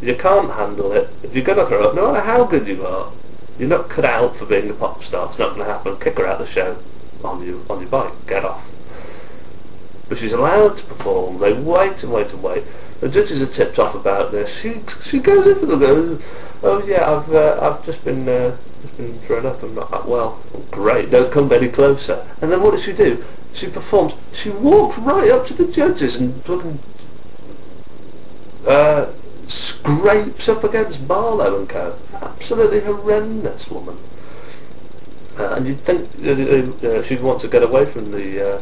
You can't handle it. If you're going to throw up, no matter how good you are, you're not cut out for being a pop star. It's not going to happen. Kick her out of the show on your bike. Get off. But she's allowed to perform. They wait and wait and wait. The judges are tipped off about this. She goes in for the go. Oh yeah, I've just been thrown up. I'm not that well. Oh, great. Don't come any closer. And then what does she do? She performs. She walks right up to the judges and fucking scrapes up against Barlow and co. Absolutely horrendous woman. And you'd think she'd want to get away from the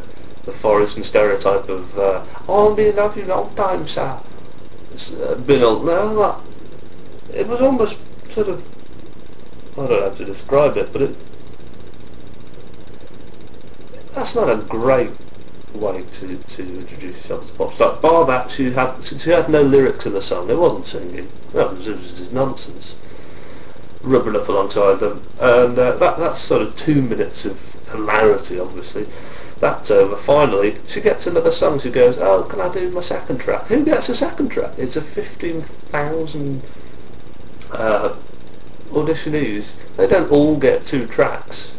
Forest and stereotype of oh, me love you long time, sir. It's been a no. It was almost sort of, I don't know how to describe it, but that's not a great way to introduce yourself as a pop star. Bar that, she had no lyrics in the song. It wasn't singing. No, it was just nonsense. Rubbing up alongside them, and that's sort of 2 minutes of hilarity, obviously. That's over. Finally, she gets another song. She goes, oh, can I do my second track? Who gets a second track? It's a 15,000 auditionees. They don't all get 2 tracks.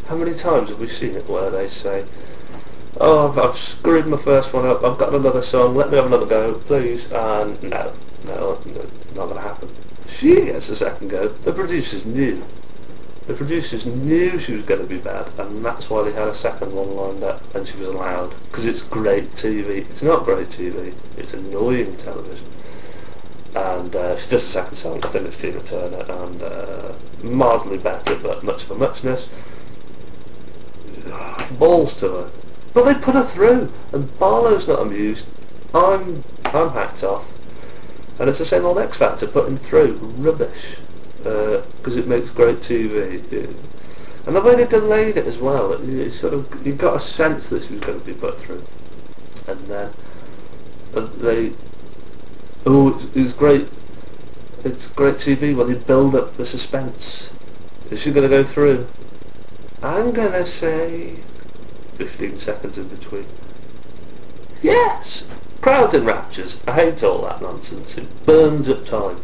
How many times have we seen it where they say, oh, I've screwed my first one up, I've got another song, let me have another go, please? And no, not going to happen. She gets a second go. The producers knew. The producers knew she was going to be bad, and that's why they had a second one lined up, and she was allowed, because it's great TV. It's not great TV, it's annoying television. And she does the second song. I think it's Tina Turner, and mildly better, but much of a muchness. Balls to her. But they put her through, and Barlow's not amused. I'm hacked off. And it's the same old X Factor, put him through. Rubbish. Because it makes great TV. Yeah. And the way they delayed it as well, it sort of, you got a sense that she was going to be put through. And then it's great. It's great TV where they build up the suspense. Is she going to go through? I'm going to say 15 seconds in between. Yes! Crowd in raptures. I hate all that nonsense. It burns up time.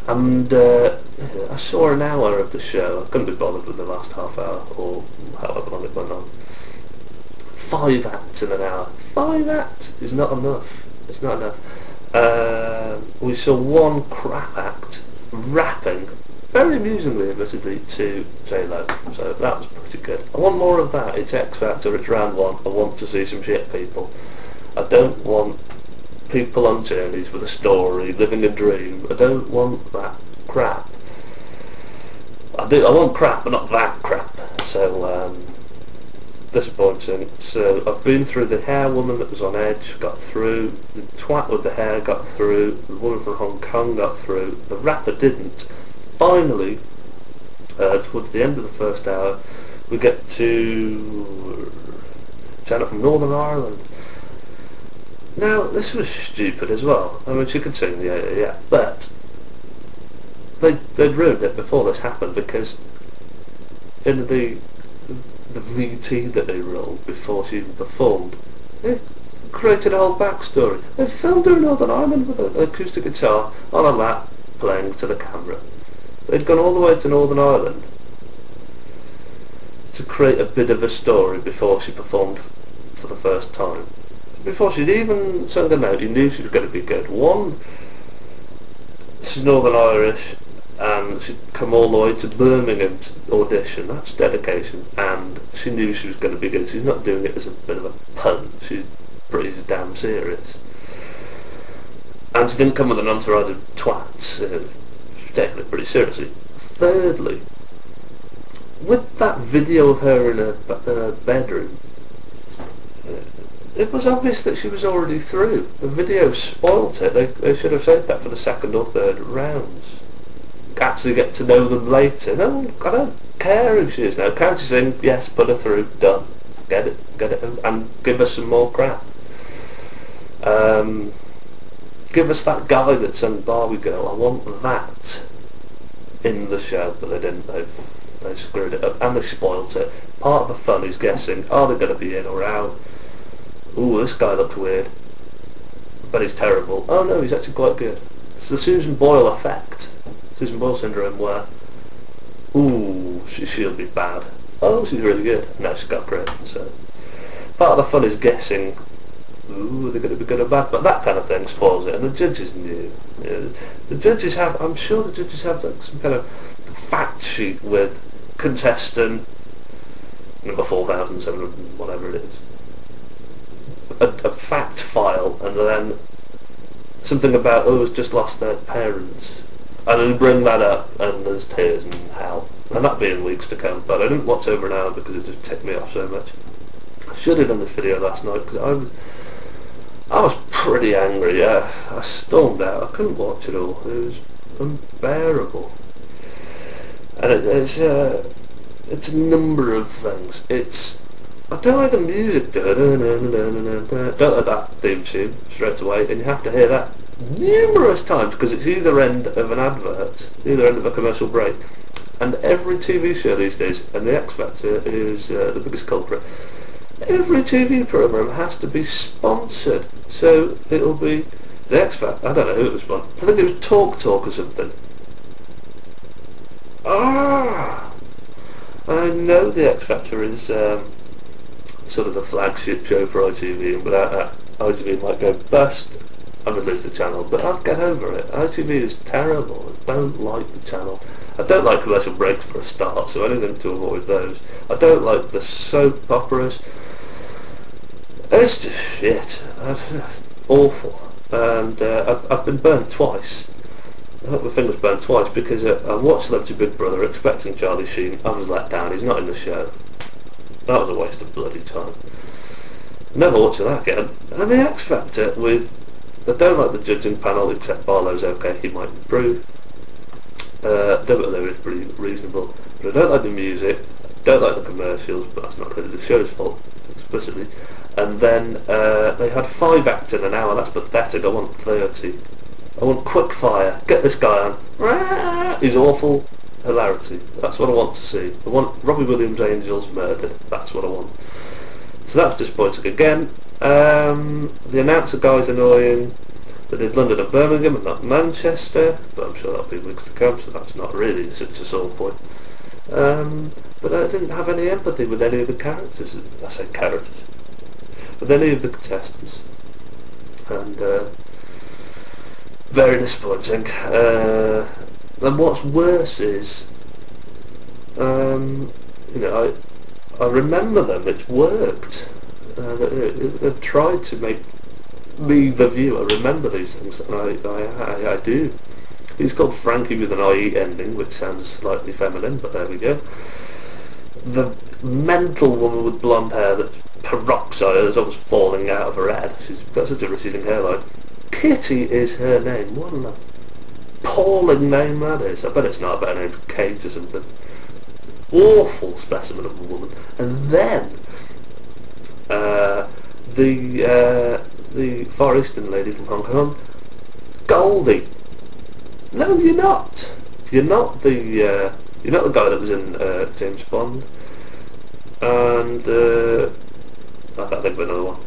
And I saw an hour of the show. I couldn't be bothered with the last half hour, or however long it went on. 5 acts in an hour. 5 acts is not enough. It's not enough. We saw one crap act rapping, very amusingly, admittedly, to J-Lo. So that was pretty good. I want more of that. It's X Factor, it's round 1. I want to see some shit people. I don't want people on journeys with a story, living a dream. I don't want that crap. I want crap, but not that crap. So, disappointing. So, I've been through the hair woman that was on Edge, got through. The twat with the hair got through. The woman from Hong Kong got through. The rapper didn't. Finally, towards the end of the first hour, we get to Janet from Northern Ireland. Now, this was stupid as well. I mean, she could sing, yeah, but they'd ruined it before this happened, because in the VT that they rolled before she even performed, they created a whole backstory. They filmed her in Northern Ireland with an acoustic guitar on a lap, playing to the camera. They'd gone all the way to Northern Ireland to create a bit of a story before she performed for the first time. Before she'd even sung a note, you knew she was going to be good. One, she's Northern Irish, and she'd come all the way to Birmingham to audition. That's dedication, and she knew she was going to be good. She's not doing it as a bit of a pun. She's pretty damn serious. And she didn't come with an entourage of twats. She's taking it pretty seriously. Thirdly, with that video of her in her bedroom, it was obvious that she was already through. The video spoilt it. They should have saved that for the second or third rounds. Actually get to know them later. No, I don't care who she is now. Can't she sing? Yes, put her through. Done. Get it, and give us some more crap. Give us that guy that sung Barbie Girl. I want that in the show, but they didn't. They screwed it up, and they spoilt it. Part of the fun is guessing, are they going to be in or out? Ooh, this guy looks weird, but he's terrible. Oh no, he's actually quite good. It's the Susan Boyle effect, Susan Boyle syndrome, where, ooh, she'll be bad. Oh, she's really good. No, she's got grit. So part of the fun is guessing, ooh, they're going to be good or bad, but that kind of thing spoils it, and the judges knew. The judges have, I'm sure the judges have like some kind of fact sheet with contestant number 4,700, whatever it is. A fact file, and then something about, oh, it's just lost their parents. And then bring that up, and there's tears and hell. And that'll be in weeks to come, but I didn't watch over an hour because it just ticked me off so much. I should have done this video last night because I was pretty angry. I stormed out. I couldn't watch it all. It was unbearable. And it's a number of things. I don't like the music. Don't like that theme tune straight away, and you have to hear that numerous times because it's either end of an advert, either end of a commercial break. And every TV show these days, and the X Factor is the biggest culprit, every TV programme has to be sponsored. So it'll be the X Factor, I don't know who it was sponsored, I think it was Talk or something. I know the X Factor is sort of the flagship show for ITV, and without that ITV might go bust. I would lose the channel, but I'll get over it. ITV is terrible. I don't like the channel. I don't like commercial breaks for a start, so anything to avoid those. I don't like the soap operas. It's just shit. Awful. And I've been burnt twice. I hope my thing was burnt twice because I watched Celebrity Big Brother expecting Charlie Sheen. I was let down. He's not in the show. That was a waste of bloody time. Never watching that again. And the X Factor with, I don't like the judging panel except Barlow's okay, he might improve. David Lewis is pretty reasonable, but I don't like the music, I don't like the commercials, but that's not really the show's fault explicitly. And then they had 5 acts in an hour. That's pathetic. I want 30. I want quick fire. Get this guy on. He's awful. Hilarity. That's what I want to see. I want Robbie Williams' Angels murdered. That's what I want. So that's disappointing again. The announcer guy's annoying. They did London and Birmingham and not Manchester, but I'm sure that'll be weeks to come, so that's not really such a sore point. But I didn't have any empathy with any of the characters. I say characters. With any of the contestants. And very disappointing. And what's worse is, I remember them. It's worked. They've tried to make me, the viewer, remember these things, and I do. He's called Frankie with an IE ending, which sounds slightly feminine, but there we go. The mental woman with blonde hair that peroxide is almost falling out of her head. She's got such a receding hairline. Kitty is her name. What an appalling name that is. I bet it's not a better name, Kate or something. Awful specimen of a woman. And then the Far Eastern lady from Hong Kong, Goldie. No, you're not. You're not the guy that was in James Bond. And I can't think of another one.